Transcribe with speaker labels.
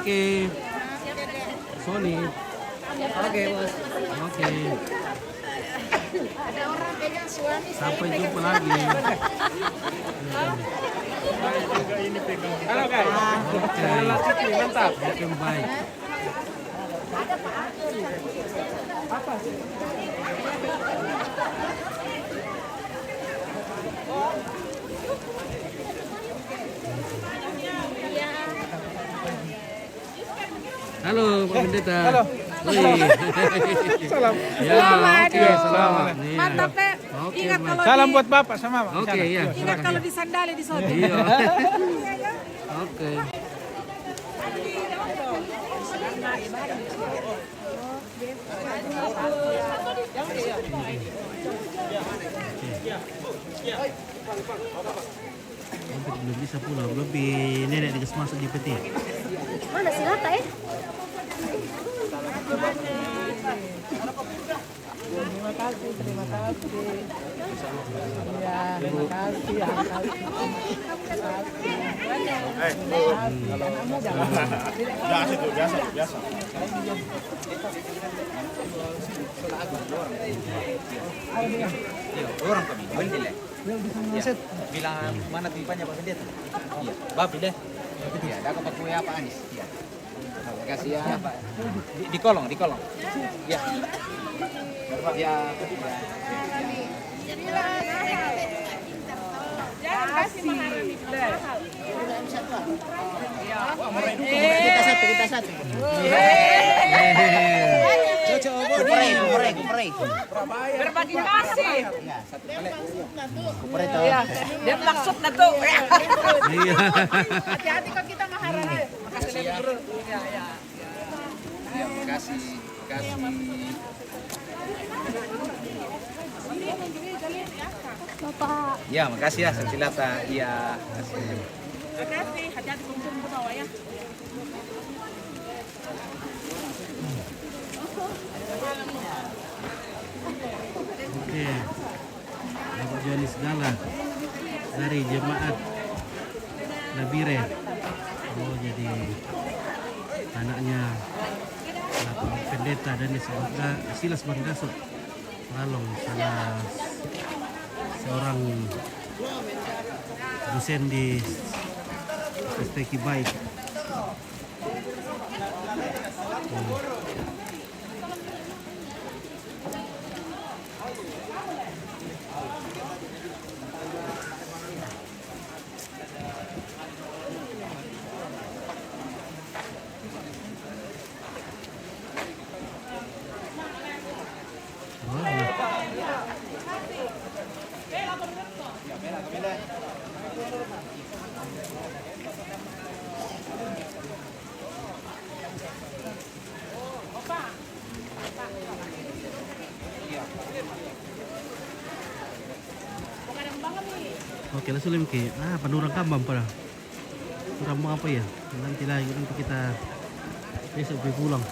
Speaker 1: Oke. Sony. Oke, Bos. Oke.
Speaker 2: Ada orang pegang suami saya.
Speaker 1: Sampai jumpa lagi.
Speaker 3: Halo guys.
Speaker 1: Oke.
Speaker 3: Mantap.
Speaker 1: Oke, baik. Halo, Pak Pendeta.
Speaker 3: Halo.
Speaker 1: Salam. Ya,
Speaker 2: Selamat.
Speaker 1: oke, selamat. Iya.
Speaker 2: Mantap, Nek.
Speaker 1: Oke,
Speaker 2: Ingat
Speaker 1: baik.
Speaker 2: kalau
Speaker 3: Salam
Speaker 2: di,
Speaker 3: buat Bapak sama Mama.
Speaker 1: Oke,
Speaker 3: Sana.
Speaker 1: ya.
Speaker 2: ingat kalau di sandali di sono.
Speaker 1: Iya. Oke. Belum bisa pulang, lebih nenek dikasih masuk di peti.
Speaker 2: Mana silata ya?
Speaker 4: Terima kasih. Ya, terima kasih. Anak muda.
Speaker 5: Biasa.
Speaker 6: Orang kami, beli deh. Bilang mana pimpanya Pak Pendeta? Iya, babi deh. Iya, ada kapak kue apa Anis? Iya. Terima kasih ya. Di kolong. Iya. Ya.
Speaker 2: Kita satu.
Speaker 6: Kupere.
Speaker 2: Berbagi kasih.
Speaker 6: Kupere tuh.
Speaker 2: Dia maksud na tuh.
Speaker 1: Iya.
Speaker 2: Hati-hati kalau kita maharan.
Speaker 6: Makasih ya. Iya, makasih.
Speaker 2: Bapak.
Speaker 6: Ya, makasih ya, Sansilata. Iya, makasih.
Speaker 2: Makasih. Hati-hati kumpul ke bawah ya.
Speaker 1: Oke. Bapak Joni segala dari jemaat Nabire. Oh, jadi anaknya Bapak Pendeta dan Silas Bandaso Lalong, salah seorang dosen di STQ Baik. Oke, langsung lagi ke penurang kambang pada. Kurang mau apa ya? Nanti kita besok pulang.